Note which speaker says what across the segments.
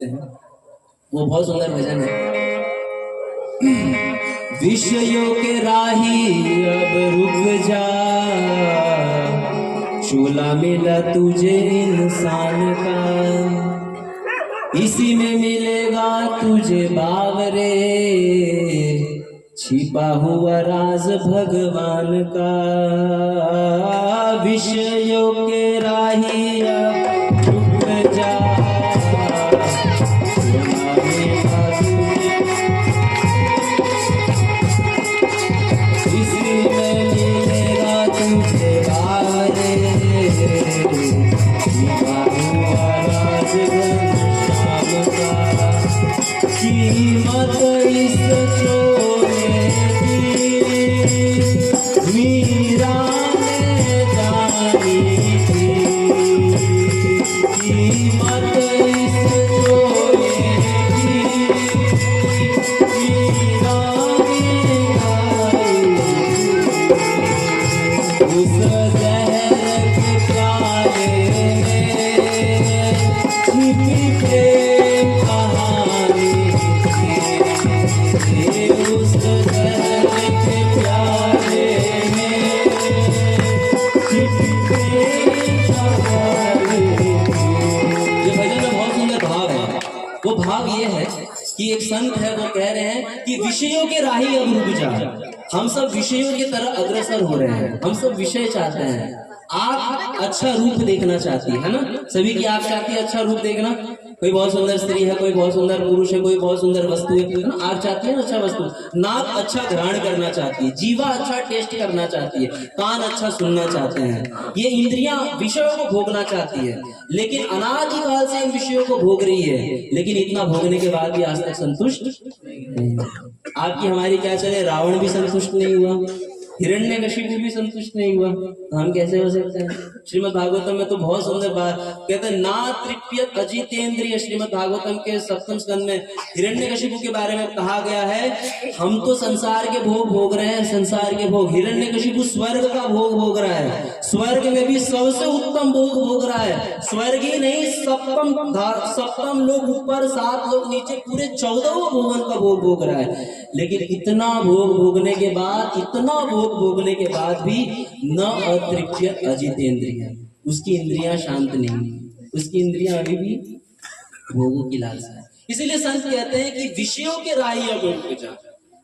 Speaker 1: वो बहुत सुंदर भजन है। विषयों के राही अब रुक जा, चूल्हा मिला तुझे इंसान का, इसी में मिलेगा तुझे बावरे, छिपा हुआ राज भगवान का। विषयों के राही अब रुक जा, कीमत इस चोले की मीरा ने जानी थी, कीमत इस चोले की मीरा ने जानी, उस जहर के प्याले में छिपी प्रेम कहानी, उस जहर के प्याले में छिपी प्रेम कहानी। ये भजन में बहुत सुंदर भाव है। वो भाव ये है कि एक संत है, वो कह रहे हैं कि विषयों के राही अब रुक जा। हम सब विषयों की तरह अग्रसर हो रहे हैं, हम सब विषय चाहते हैं। आप अच्छा रूप देखना चाहती है ना, सभी की आप चाहती है अच्छा रूप देखना। कोई बहुत सुंदर स्त्री है, कोई बहुत सुंदर पुरुष है, कोई बहुत सुंदर वस्तु है ना, आप चाहती है ना अच्छा वस्तु। नाक अच्छा ग्रहण करना चाहती है, जीवा अच्छा टेस्ट करना चाहती है, कान अच्छा सुनना चाहते हैं, ये इंद्रियां विषयों को भोगना चाहती है। लेकिन अनादिकाल से इन विषयों को भोग रही है, लेकिन इतना भोगने के बाद भी आज तक संतुष्ट नहीं। आपकी हमारी क्या चले, रावण भी संतुष्ट नहीं हुआ, हिरण्यकशिपु भी संतुष्ट नहीं हुआ, तो हम कैसे हो सकते हैं। श्रीमद् भागवतम में तो बहुत सुंदर बात कहते हैं, ना तृप्यत अजितेंद्रिय। श्रीमद् भागवतम के सप्तम स्कंद में हिरण्यकशिपु के बारे में कहा गया है, हम तो संसार के भोग भोग रहे हैं, संसार के भोग। हिरण्यकशिपु स्वर्ग का भोग भोग रहा है, स्वर्ग में भी सबसे उत्तम भोग भोग रहा है। स्वर्ग ही नहीं, सप्तम लोग ऊपर, 7 लोग नीचे, पूरे 14 भोगन का भोग भोग रहा है। लेकिन इतना भोग भोगने के बाद, इतना भोग भोगने के बाद भी न अतृप्यत अजितेंद्रिय, उसकी इंद्रियां शांत नहीं, उसकी इंद्रियां अभी भी भोगों की लालसा है। इसीलिए संत कहते हैं कि विषयों के राही अब रुक जा।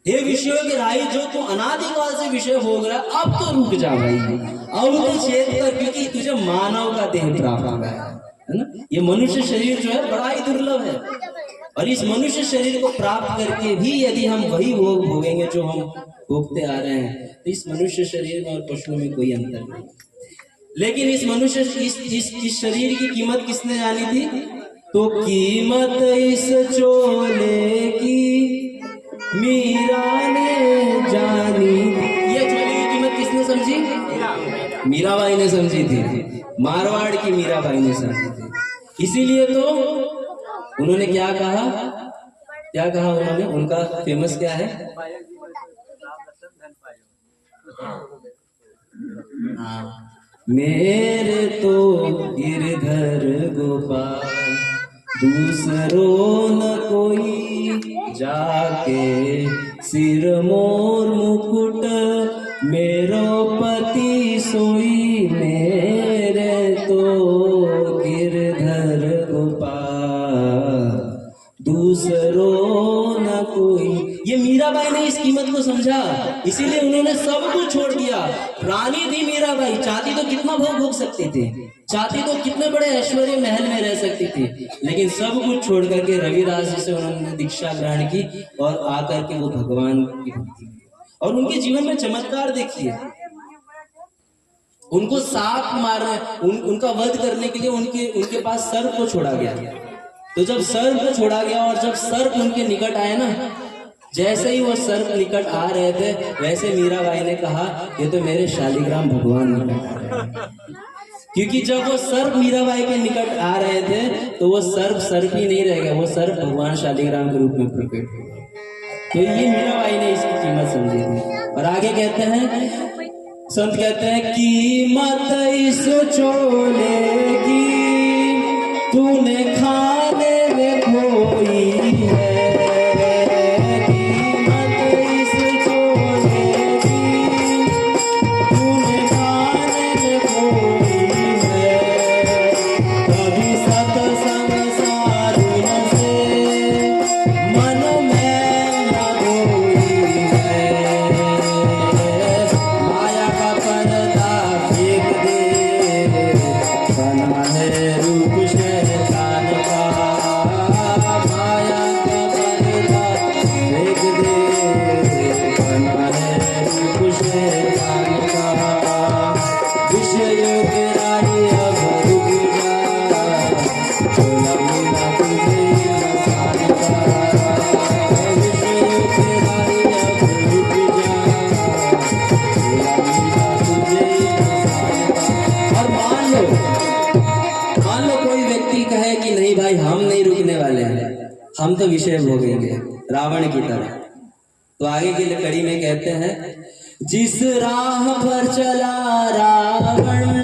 Speaker 1: हे विषयों के राही, जो तू अनादिकाल से विषय भोग रहा है, अब तो रुक जा भाई, अब तो चेत कर, क्योंकि तुझे मानव का देह प्राप्त हो गया है ना। ये मनुष्य शरीर जो है बड़ा ही दुर्लभ है, और इस मनुष्य शरीर को प्राप्त करके भी यदि हम वही भोग भोगेंगे जो हम भोगते आ रहे हैं, तो इस मनुष्य शरीर में और पशुओं में कोई अंतर नहीं। लेकिन इस मनुष्य इस शरीर की कीमत किसने जानी थी, तो कीमत इस चोले की मीरा ने जानी। ये चोले की कीमत किसने समझी, मीराबाई ने समझी थी, मारवाड़ की मीराबाई ने समझी थी। इसीलिए तो उन्होंने क्या कहा, क्या कहा उन्होंने, उनका फेमस क्या है, मेरे तो गिरधर गोपाल, दूसरों न कोई, जाके सिर मोर मुकुट, मेरो पति सोई, मेरे तो गिरधर गोपाल, दूसरों न कोई। ये मीराबाई ने इस कीमत को समझा, इसीलिए उन्होंने सब कुछ छोड़ दिया। रानी थी मीराबाई, चाहती तो कितना भोग भोग सकती थी, चाहती तो कितने बड़े ऐश्वर्य महल में रह सकती थी, लेकिन सब कुछ छोड़ करके रविदास जी से उन्होंने दीक्षा ग्रहण की और आकर के वो भगवान की भक्ति की। और उनके जीवन में चमत्कार देखिए, उनको सांप मारने, उनका वध करने के लिए उनके पास सर्प को छोड़ा गया। तो जब सर्प को छोड़ा गया और जब सर्प उनके निकट आए ना, जैसे ही वो सर्प निकट आ रहे थे, वैसे मीराबाई ने कहा, ये तो मेरे शालिग्राम भगवान निकट आ रहे हैं। क्योंकि जब वो सर्प मीराबाई के निकट आ रहे थे, तो वो सर्प ही नहीं रह गया, वो सर्प भगवान शालिग्राम के रूप में प्रकट हुआ। तो ये मीराबाई ने इसकी कीमत समझी थी। और आगे कहते हैं, संत कहते हैं, कीमत इस चोले की तूने खाने में हम तो विषय भोगेंगे रावण की तरह। तो आगे की कड़ी में कहते हैं, जिस राह पर चला रावण